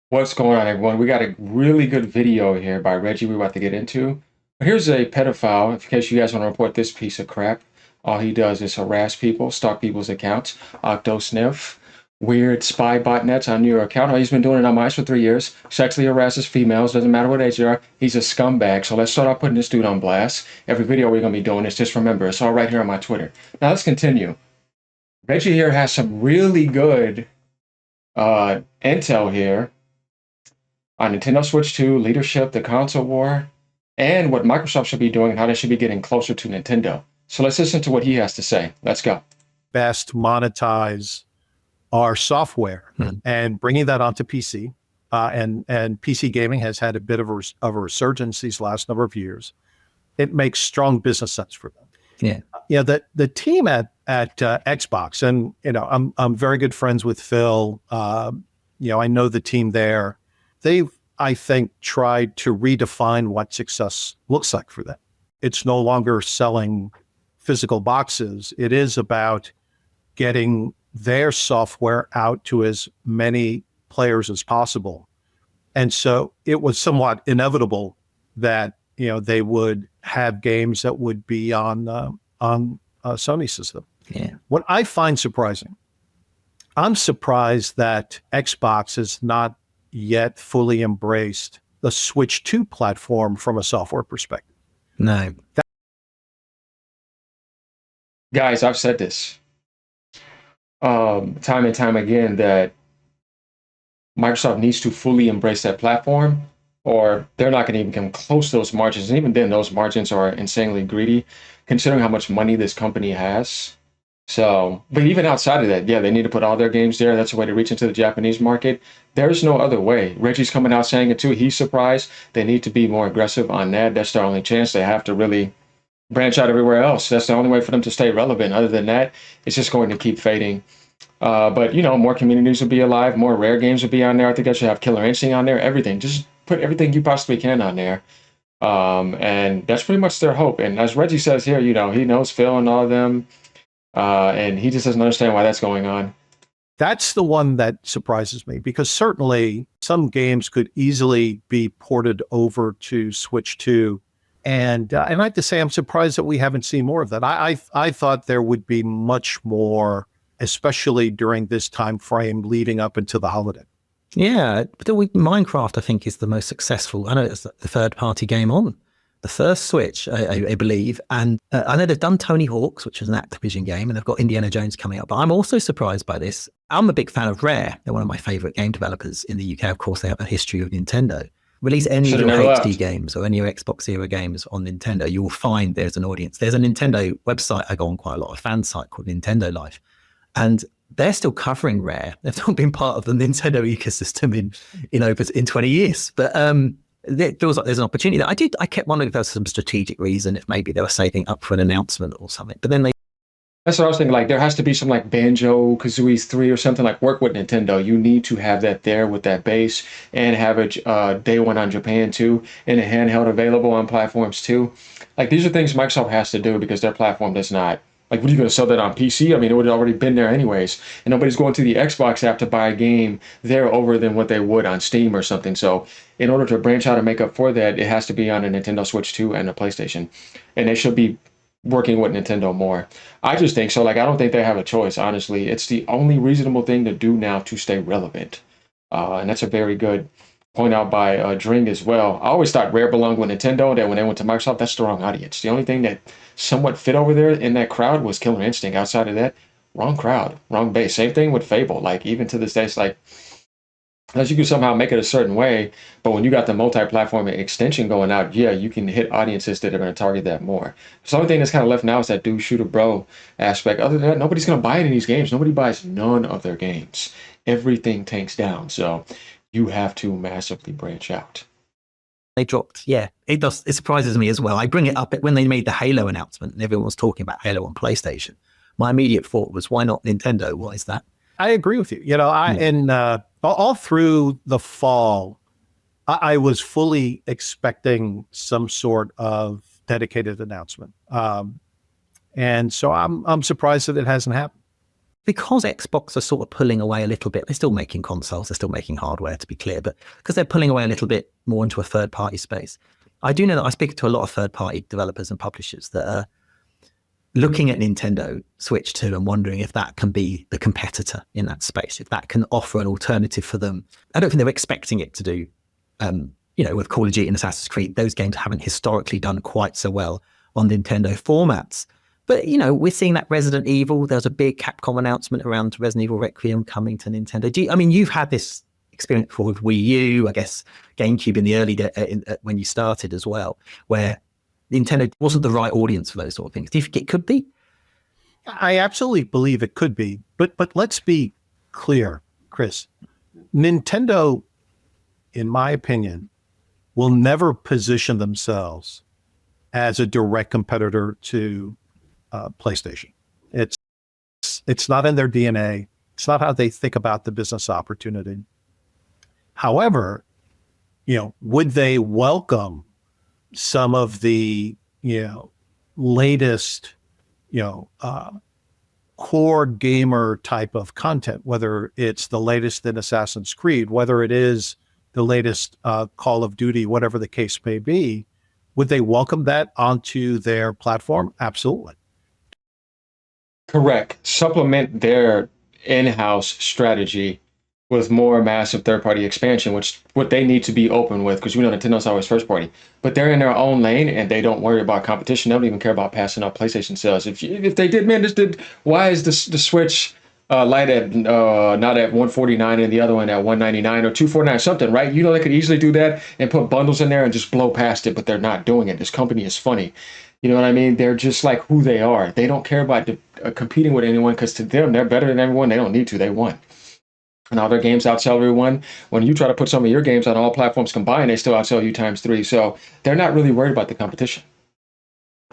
What's going on, everyone? We got a really good video here by Reggie we're about to get into. But here's a pedophile, in case you guys want to report this piece of crap. All he does is harass people, stalk people's accounts, octosniff, weird spy botnets on your account. Oh, he's been doing it on mine for 3 years. Sexually harasses females, doesn't matter what age they are. He's a scumbag. So let's start off putting this dude on blast. Every video we're going to be doing is just remember, it's all right here on my Twitter. Now let's continue. Reggie here has some really good intel here on Nintendo Switch 2, leadership, the console war, and what Microsoft should be doing and how they should be getting closer to Nintendo. So let's listen to what he has to say. Let's go. Best monetize our software and bringing that onto PC. And PC gaming has had a bit of a resurgence these last number of years. It makes strong business sense for them. Yeah. Yeah. The team at Xbox, and I'm very good friends with Phil. I know the team there. They've, I think, tried to redefine what success looks like for them. It's no longer selling physical boxes. It is about getting their software out to as many players as possible. And so it was somewhat inevitable that, they would have games that would be on a Sony system. Yeah. What I find surprising, I'm surprised that Xbox is not yet fully embraced the Switch 2 platform from a software perspective. No. Guys, I've said this time and time again that Microsoft needs to fully embrace that platform or they're not going to even come close to those margins. And even then, those margins are insanely greedy considering how much money this company has. So, but even outside of that, yeah, they need to put all their games there. That's a way to reach into the Japanese market. There's no other way. Reggie's coming out saying it too. He's surprised. They need to be more aggressive on that. That's their only chance. They have to really branch out everywhere else. That's the only way for them to stay relevant. Other than that, it's just going to keep fading. But, more communities will be alive. More rare games will be on there. I think I should have Killer Instinct on there. Everything. Just put everything you possibly can on there. And that's pretty much their hope. And as Reggie says here, he knows Phil and all of them. And he just doesn't understand why that's going on. That's the one that surprises me because certainly some games could easily be ported over to Switch 2. And I have to say, I'm surprised that we haven't seen more of that. I thought there would be much more, especially during this time frame leading up into the holiday. Yeah, but Minecraft, I think, is the most successful. I know it's the third-party game on the first Switch, I believe. And I know they've done Tony Hawk's, which is an Activision game, and they've got Indiana Jones coming up. But I'm also surprised by this. I'm a big fan of Rare. They're one of my favorite game developers in the UK. Of course, they have a history of Nintendo. Release any of your HD games or any of your Xbox era games on Nintendo, you will find there's an audience. There's a Nintendo website I go on quite a lot, a fan site called Nintendo Life. And they're still covering Rare. They've not been part of the Nintendo ecosystem in 20 years. But it feels like there's an opportunity there. I kept wondering if there was some strategic reason, if maybe they were saving up for an announcement or something. But then That's what I was thinking. Like, there has to be some like Banjo-Kazooie 3 or something, like work with Nintendo. You need to have that there with that base and have it day one on Japan too, and a handheld available on platforms too. Like, these are things Microsoft has to do because their platform does not. Like, what are you going to sell that on PC? I mean, it would have already been there anyways. And nobody's going to the Xbox app to buy a game there over than what they would on Steam or something. So in order to branch out and make up for that, it has to be on a Nintendo Switch 2 and a PlayStation. And they should be working with Nintendo more. I just think so. Like, I don't think they have a choice, honestly. It's the only reasonable thing to do now to stay relevant. And that's a very good point out by Dring as well. I always thought Rare belonged with Nintendo, that when they went to Microsoft, that's the wrong audience. The only thing that somewhat fit over there in that crowd was Killer Instinct. Outside of that, wrong crowd, wrong base. Same thing with Fable. Like, even to this day, it's like, unless you can somehow make it a certain way, but when you got the multi-platform extension going out, yeah, you can hit audiences that are going to target that more. So the only thing that's kind of left now is that dude shooter bro aspect. Other than that, nobody's going to buy any of these games. Nobody buys none of their games. Everything tanks down. So you have to massively branch out. They dropped, yeah, it does. It surprises me as well. I bring it up when they made the Halo announcement and everyone was talking about Halo on PlayStation. My immediate thought was, why not Nintendo? What is that? I agree with you. All through the fall, I was fully expecting some sort of dedicated announcement, and so I'm surprised that it hasn't happened. because Xbox are sort of pulling away a little bit, they're still making consoles, they're still making hardware, to be clear, but because they're pulling away a little bit more into a third-party space, I do know that I speak to a lot of third-party developers and publishers that are looking at Nintendo Switch 2 and wondering if that can be the competitor in that space, if that can offer an alternative for them. I don't think they're expecting it to do, with Call of Duty and Assassin's Creed. Those games haven't historically done quite so well on Nintendo formats. But, we're seeing that Resident Evil. There was a big Capcom announcement around Resident Evil Requiem coming to Nintendo. You've had this experience before with Wii U, I guess GameCube in the early when you started as well, where Nintendo wasn't the right audience for those sort of things. Do you think it could be? I absolutely believe it could be. But let's be clear, Chris. Nintendo, in my opinion, will never position themselves as a direct competitor to PlayStation. It's not in their DNA. It's not how they think about the business opportunity. However, would they welcome some of the latest core gamer type of content, whether it's the latest in Assassin's Creed, whether it is the latest Call of Duty, whatever the case may be, would they welcome that onto their platform? Absolutely. Correct. Supplement their in-house strategy with more massive third-party expansion, which what they need to be open with, because Nintendo's always first party. But they're in their own lane and they don't worry about competition. They don't even care about passing up PlayStation sales. If they did, man, why is the Switch Lite at not at 149 and the other one at 199 or 249 something, right? They could easily do that and put bundles in there and just blow past it, but they're not doing it. This company is funny. You know what I mean? They're just like who they are. They don't care about competing with anyone because to them, they're better than everyone. They don't need to. They won. And all their games outsell everyone. When you try to put some of your games on all platforms combined, they still outsell you times 3. So they're not really worried about the competition.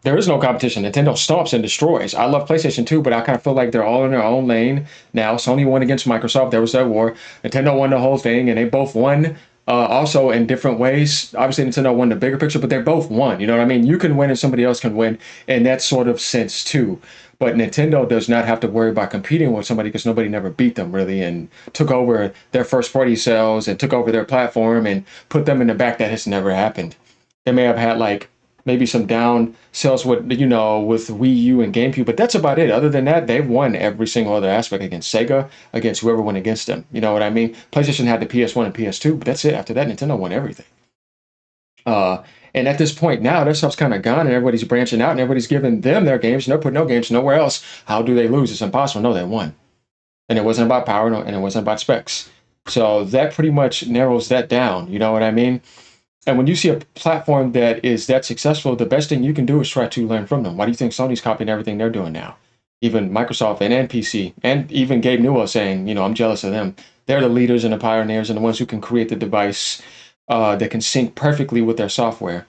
There is no competition. Nintendo stomps and destroys. I love PlayStation 2, but I kind of feel like they're all in their own lane now. Sony won against Microsoft. There was that war. Nintendo won the whole thing, and they both won also in different ways. Obviously, Nintendo won the bigger picture, but they both won. You know what I mean? You can win and somebody else can win in that sort of sense, too. But Nintendo does not have to worry about competing with somebody because nobody never beat them, really, and took over their first-party sales and took over their platform and put them in the back. That has never happened. They may have had, maybe some down sales with Wii U and GameCube, but that's about it. Other than that, they've won every single other aspect against Sega, against whoever went against them. You know what I mean? PlayStation had the PS1 and PS2, but that's it. After that, Nintendo won everything. And at this point now, that stuff's kind of gone and everybody's branching out and everybody's giving them their games and they're putting no games nowhere else. How do they lose? It's impossible. No, they won. And it wasn't about power and it wasn't about specs. So that pretty much narrows that down. You know what I mean? And when you see a platform that is that successful, the best thing you can do is try to learn from them. Why do you think Sony's copying everything they're doing now? Even Microsoft and PC, and even Gabe Newell saying, I'm jealous of them. They're the leaders and the pioneers and the ones who can create the device that can sync perfectly with their software.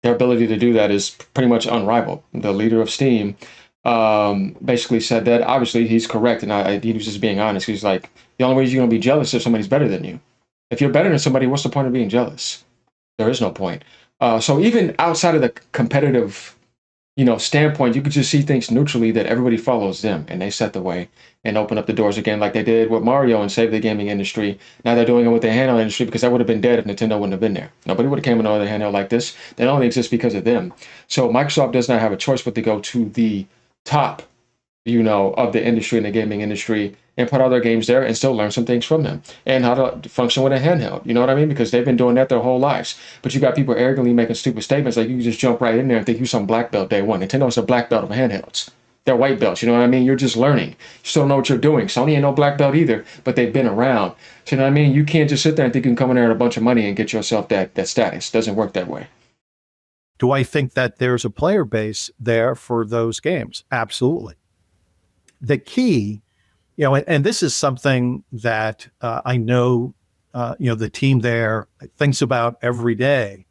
Their ability to do that is pretty much unrivaled. The leader of Steam basically said that. Obviously, he's correct, and he was just being honest. He's like, the only way you're going to be jealous if somebody's better than you. If you're better than somebody, what's the point of being jealous? There is no point. So even outside of the competitive, standpoint, you could just see things neutrally that everybody follows them and they set the way and open up the doors again like they did with Mario and save the gaming industry. Now they're doing it with the handheld industry because that would have been dead if Nintendo wouldn't have been there. Nobody would have came another handheld like this. They only exist because of them. So Microsoft does not have a choice but to go to the top, of the industry and the gaming industry and put all their games there and still learn some things from them and how to function with a handheld. You know what I mean? Because they've been doing that their whole lives. But you got people arrogantly making stupid statements like you can just jump right in there and think you're some black belt day one. Nintendo's a black belt of handhelds. They're white belts. You know what I mean? You're just learning. You still don't know what you're doing. Sony ain't no black belt either, but they've been around. So you know what I mean? You can't just sit there and think you can come in there with a bunch of money and get yourself that status. It doesn't work that way. Do I think that there's a player base there for those games? Absolutely. The key, and this is something that I know, the team there thinks about every day,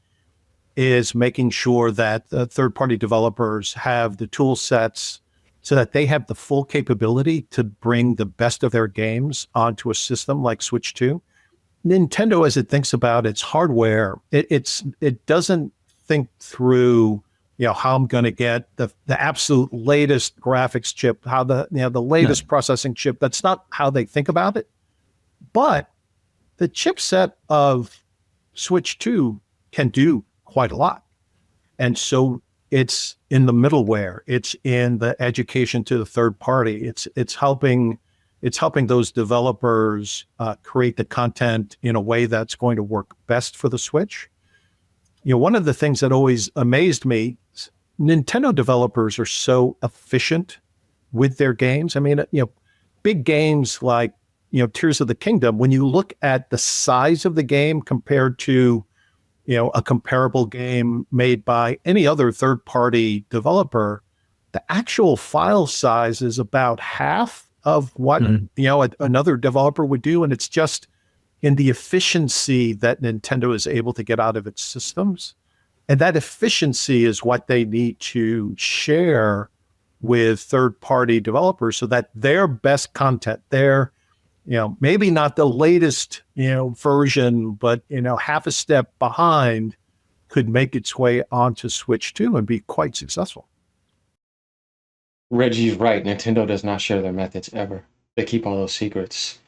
is making sure that the third-party developers have the tool sets so that they have the full capability to bring the best of their games onto a system like Switch 2. Nintendo, as it thinks about its hardware, it doesn't think through how I'm going to get the absolute latest graphics chip, how the latest processing chip. That's not how they think about it. But the chipset of Switch 2 can do quite a lot. And so it's in the middleware, it's in the education to the third party. It's helping those developers create the content in a way that's going to work best for the Switch. One of the things that always amazed me, Nintendo developers are so efficient with their games. I mean, big games like, Tears of the Kingdom, when you look at the size of the game compared to, a comparable game made by any other third-party developer, the actual file size is about half of what, another developer would do. And it's just in the efficiency that Nintendo is able to get out of its systems. And that efficiency is what they need to share with third-party developers so that their best content, their, maybe not the latest, version, but, half a step behind, could make its way onto Switch 2 and be quite successful. Reggie's right. Nintendo does not share their methods ever. They keep all those secrets.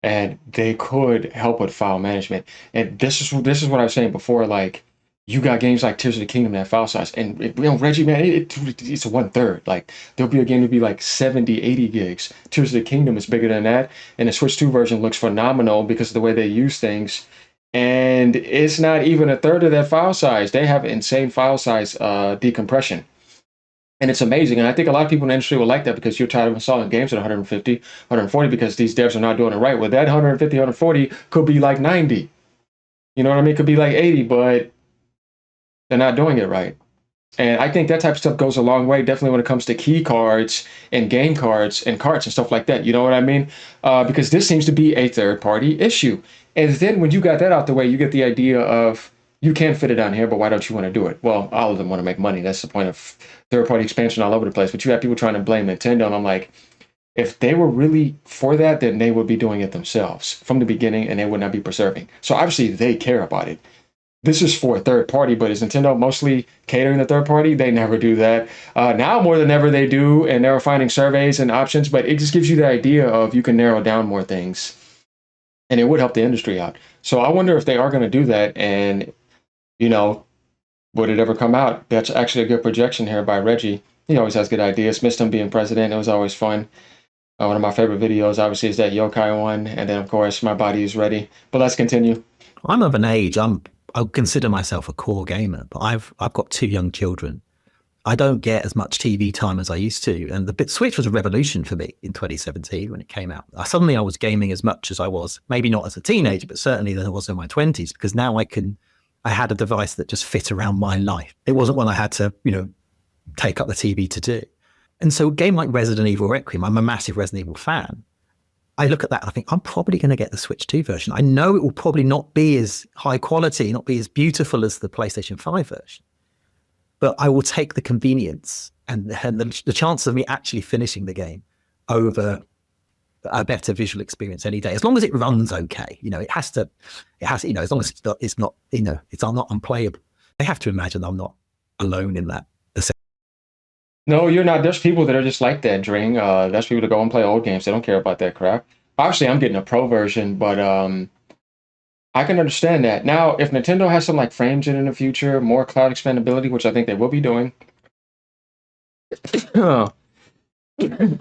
And they could help with file management. And this is what I was saying before, like, you got games like Tears of the Kingdom that file size, and Reggie, man, it's a 1/3. Like, there'll be a game to be like 70, 80 gigs. Tears of the Kingdom is bigger than that, and the Switch 2 version looks phenomenal because of the way they use things. And it's not even a third of that file size. They have insane file size decompression. And it's amazing. And I think a lot of people in the industry will like that because you're tired of installing games at 150, 140 because these devs are not doing it right. Well, that 150, 140 could be like 90. You know what I mean? It could be like 80, but they're not doing it right. And I think that type of stuff goes a long way, definitely when it comes to key cards and game cards and carts and stuff like that. You know what I mean? Because this seems to be a third-party issue. And then when you got that out the way, you get the idea of, you can't fit it on here, but why don't you want to do it? Well, all of them want to make money. That's the point of third-party expansion all over the place. But you have people trying to blame Nintendo, and I'm like, if they were really for that, then they would be doing it themselves from the beginning, and they would not be preserving. So obviously they care about it. This is for a third party, but is Nintendo mostly catering to third party? They never do that. Now more than ever they do, and they're finding surveys and options, but it just gives you the idea of you can narrow down more things, and it would help the industry out. So I wonder if they are going to do that, and, would it ever come out? That's actually a good projection here by Reggie. He always has good ideas. Missed him being president. It was always fun. One of my favorite videos, obviously, is that Yokai one, and then, of course, My Body Is Ready. But let's continue. I'm of an age, I consider myself a core gamer, but I've got 2 young children. I don't get as much TV time as I used to. And the Switch was a revolution for me in 2017 when it came out. Suddenly I was gaming as much as I was, maybe not as a teenager, but certainly than I was in my 20s, because now I had a device that just fit around my life. It wasn't one I had to, take up the TV to do. And so a game like Resident Evil Requiem, I'm a massive Resident Evil fan. I look at that and I think I'm probably going to get the Switch 2 version. I know it will probably not be as high quality, not be as beautiful as the PlayStation 5 version, but I will take the convenience and the chance of me actually finishing the game over a better visual experience any day, as long as it runs okay. It has, as long as it's not unplayable. I have to imagine I'm not alone in that. No, you're not. There's people that are just like that, Dring. There's people that go and play old games. They don't care about that crap. Obviously, I'm getting a pro version, but I can understand that. Now, if Nintendo has some like FrameGen in the future, more cloud expandability, which I think they will be doing, and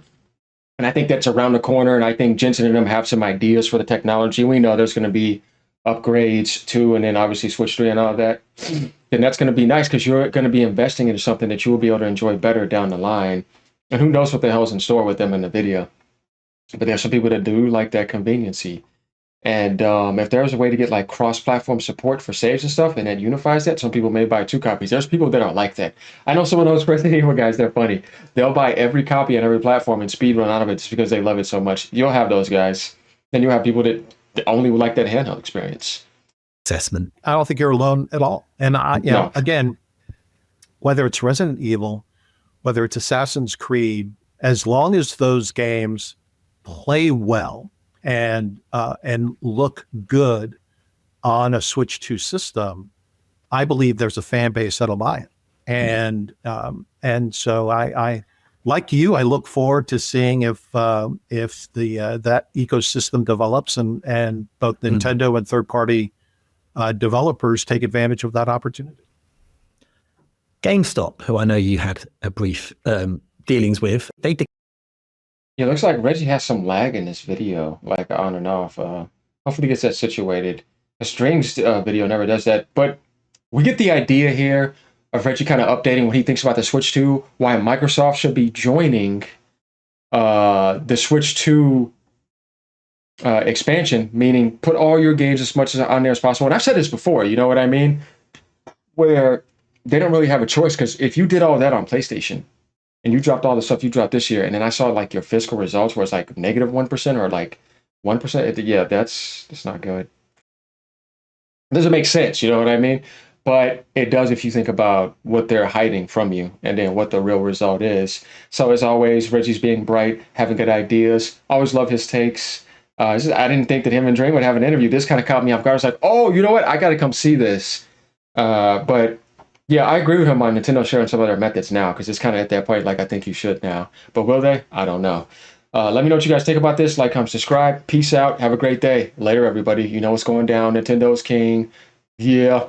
I think that's around the corner, and I think Jensen and them have some ideas for the technology. We know there's going to be upgrades too, and then obviously Switch 3 and all that. Then that's going to be nice because you're going to be investing into something that you will be able to enjoy better down the line. And who knows what the hell's in store with them in the video. But there's some people that do like that conveniency. And if there's a way to get like cross-platform support for saves and stuff, and that unifies that, some people may buy 2 copies. There's people that are like that. I know some of those Resident Evil guys, they're funny. They'll buy every copy on every platform and speed run out of it just because they love it so much. You'll have those guys. Then you'll have people that only would like that handheld experience. Assessment. I don't think you're alone at all. And again, whether it's Resident Evil, whether it's Assassin's Creed, as long as those games play well and look good on a Switch 2 system, I believe there's a fan base that'll buy it. And so I like you, I look forward to seeing if the that ecosystem develops and both Nintendo and third party developers take advantage of that opportunity. GameStop, who I know you had a brief dealings with, they Yeah, it looks like Reggie has some lag in this video, like on and off. Hopefully he gets that situated. A strings video never does that, but we get the idea here of Reggie kind of updating what he thinks about the Switch 2, why Microsoft should be joining the Switch 2 expansion, meaning put all your games as much as on there as possible. And I've said this before, you know what I mean? Where they don't really have a choice, because if you did all that on PlayStation and you dropped all the stuff you dropped this year, and then I saw like your fiscal results where it's like -1% or like 1%, yeah, that's not good. It doesn't make sense, you know what I mean? But it does if you think about what they're hiding from you and then what the real result is. So as always, Reggie's being bright, having good ideas. Always love his takes. I didn't think that him and Drain would have an interview. This kind of caught me off guard. I was like, oh, you know what? I got to come see this. But yeah, I agree with him on Nintendo sharing some of their methods now, because it's kind of at that point, like, I think you should now. But will they? I don't know. Let me know what you guys think about this. Like, comment, subscribe. Peace out. Have a great day. Later, everybody. You know what's going down. Nintendo's king. Yeah.